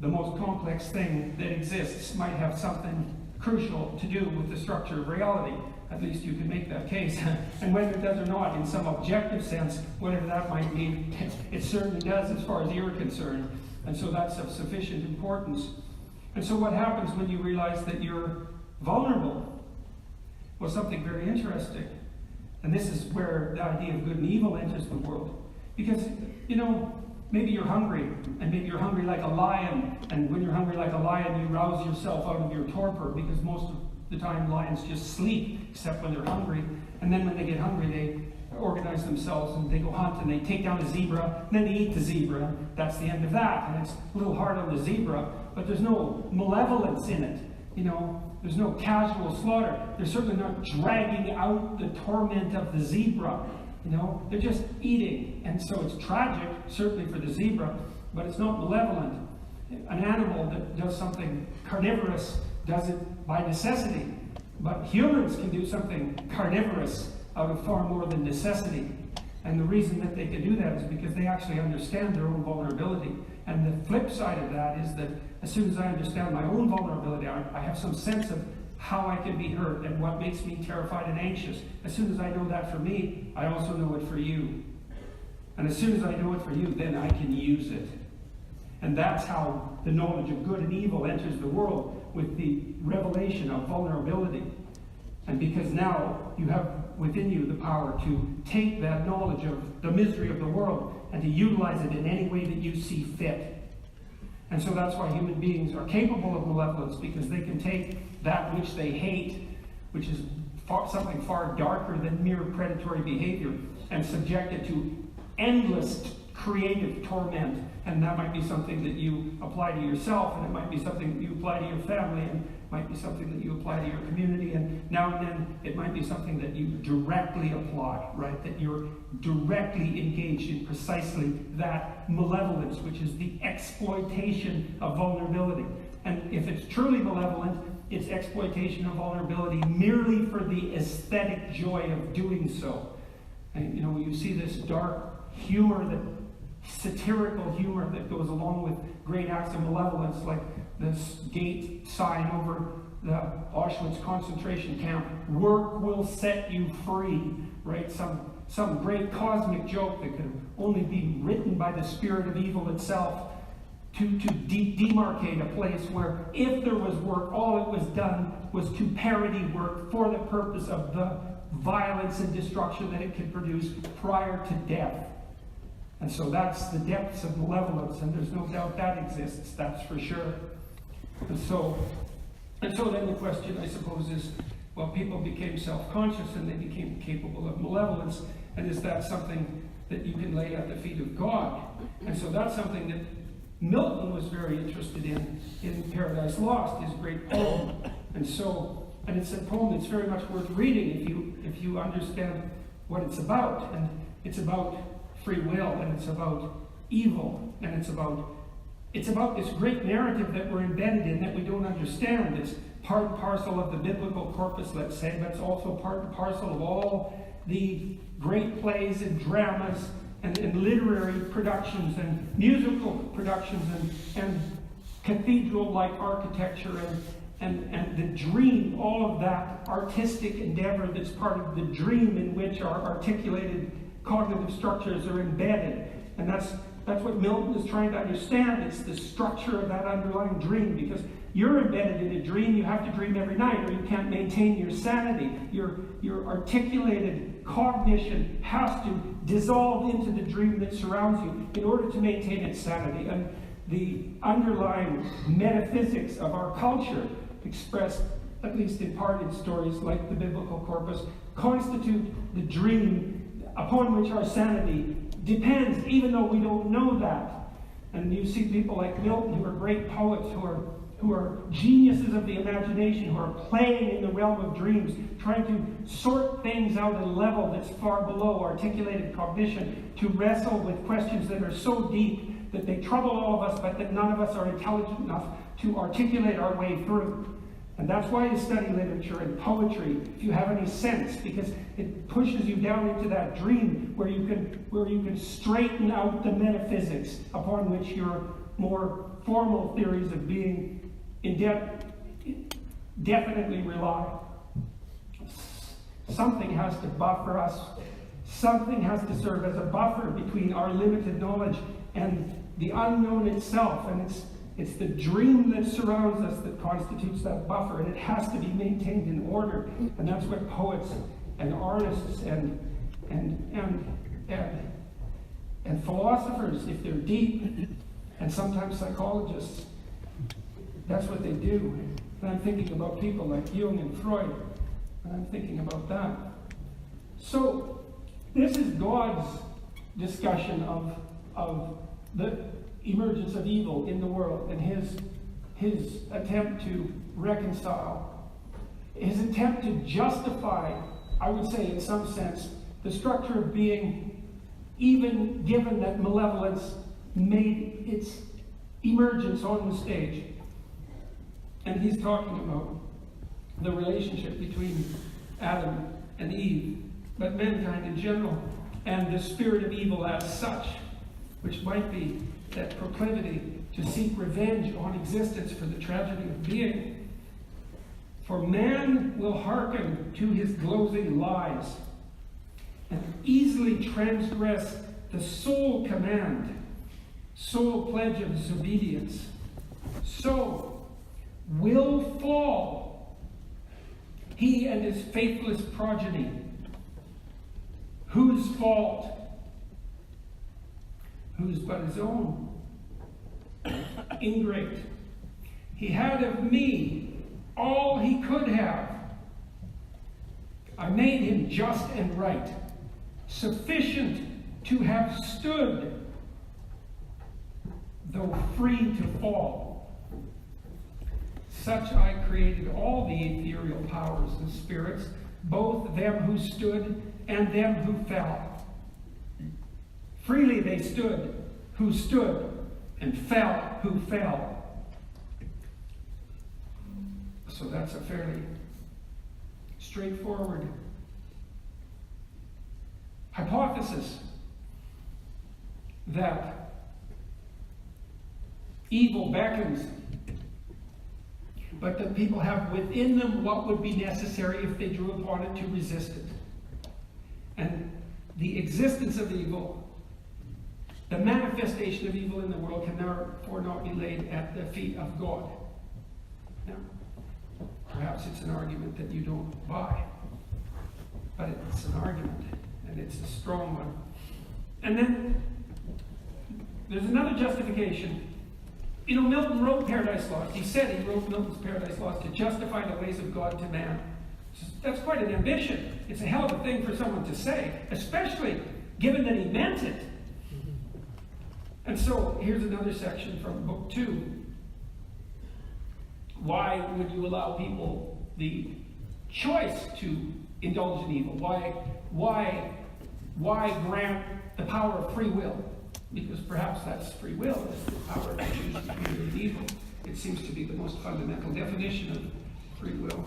the most complex thing that exists might have something crucial to do with the structure of reality. At least you can make that case. And whether it does or not, in some objective sense, whatever that might mean, it certainly does as far as you're concerned. And so that's of sufficient importance. And so what happens when you realize that you're vulnerable? Well, something very interesting. And this is where the idea of good and evil enters the world. Because, you know, maybe you're hungry, and maybe you're hungry like a lion. And when you're hungry like a lion, you rouse yourself out of your torpor, because most of the time lions just sleep, except when they're hungry. And then when they get hungry, they organize themselves and they go hunt and they take down a zebra, and then they eat the zebra. That's the end of that. And it's a little hard on the zebra, but there's no malevolence in it. You know, there's no casual slaughter. They're certainly not dragging out the torment of the zebra. You know, they're just eating. And so it's tragic, certainly for the zebra, but it's not malevolent. An animal that does something carnivorous does it by necessity. But humans can do something carnivorous out of far more than necessity. And the reason that they can do that is because they actually understand their own vulnerability. And the flip side of that is that as soon as I understand my own vulnerability, I have some sense of how I can be hurt and what makes me terrified and anxious. As soon as I know that for me, I also know it for you. And as soon as I know it for you, then I can use it. And that's how the knowledge of good and evil enters the world, with the revelation of vulnerability. And because now you have within you the power to take that knowledge of the misery of the world and to utilize it in any way that you see fit. And so that's why human beings are capable of malevolence, because they can take that which they hate, which is something far darker than mere predatory behavior, and subject it to endless creative torment. And that might be something that you apply to yourself, and it might be something that you apply to your family, and it might be something that you apply to your community, and now and then it might be something that you directly apply, right? That you're directly engaged in precisely that malevolence, which is the exploitation of vulnerability. And if it's truly malevolent, it's exploitation of vulnerability merely for the aesthetic joy of doing so. And you know, you see this dark humor, that satirical humor that goes along with great acts of malevolence, like this gate sign over the Auschwitz concentration camp: "Work will set you free," right? Some great cosmic joke that could only be written by the spirit of evil itself to demarcate a place where, if there was work, all it was done was to parody work for the purpose of the violence and destruction that it could produce prior to death. And so that's the depths of malevolence, and there's no doubt that exists, that's for sure. And so then the question, I suppose, is, well, people became self-conscious and they became capable of malevolence, and is that something that you can lay at the feet of God? And so that's something that Milton was very interested in Paradise Lost, his great poem. And it's a poem that's very much worth reading if you understand what it's about. And it's about free will, and it's about evil, and it's about this great narrative that we're embedded in that we don't understand. It's part and parcel of the biblical corpus, let's say, but it's also part and parcel of all the great plays and dramas and literary productions and musical productions and cathedral-like architecture and the dream, all of that artistic endeavor that's part of the dream in which our articulated cognitive structures are embedded. And that's what Milton is trying to understand. It's the structure of that underlying dream, because you're embedded in a dream. You have to dream every night, or you can't maintain your sanity. Your articulated cognition has to dissolve into the dream that surrounds you in order to maintain its sanity. And the underlying metaphysics of our culture, expressed at least in part in stories like the biblical corpus, constitute the dream upon which our sanity depends, even though we don't know that. And you see people like Milton, who are great poets, who are geniuses of the imagination, who are playing in the realm of dreams, trying to sort things out at a level that's far below articulated cognition, to wrestle with questions that are so deep that they trouble all of us, but that none of us are intelligent enough to articulate our way through. And that's why you study literature and poetry, if you have any sense, because it pushes you down into that dream where you can straighten out the metaphysics upon which your more formal theories of being definitely rely. Something has to buffer us. Something has to serve as a buffer between our limited knowledge and the unknown itself. And it's the dream that surrounds us that constitutes that buffer. And it has to be maintained in order. And that's what poets and artists and philosophers, if they're deep, and sometimes psychologists, that's what they do. And I'm thinking about people like Jung and Freud, and I'm thinking about that. So, this is God's discussion of the emergence of evil in the world and his attempt to reconcile, his attempt to justify, I would say in some sense, the structure of being, even given that malevolence made its emergence on the stage. And he's talking about the relationship between Adam and Eve, but mankind in general, and the spirit of evil as such, which might be that proclivity to seek revenge on existence for the tragedy of being. For man will hearken to his glozing lies and easily transgress the sole command, sole pledge of his obedience. So will fall he and his faithless progeny. Whose fault? Whose but his own? Ingrate. He had of me all he could have. I made him just and right, sufficient to have stood, though free to fall. Such I created all the ethereal powers and spirits, both them who stood and them who fell. Freely they stood who stood, and fell who fell. So that's a fairly straightforward hypothesis that evil beckons, but that people have within them what would be necessary if they drew upon it to resist it. And the existence of evil, the manifestation of evil in the world, can therefore not be laid at the feet of God. Now, perhaps it's an argument that you don't buy, but it's an argument, and it's a strong one. And then there's another justification. You know, Milton wrote Paradise Lost. He said he wrote Milton's Paradise Lost to justify the ways of God to man. That's quite an ambition. It's a hell of a thing for someone to say, especially given that he meant it. And so, here's another section from Book 2. Why would you allow people the choice to indulge in evil? Why grant the power of free will? Because perhaps that's free will, is the power to choose between good and evil. It seems to be the most fundamental definition of free will.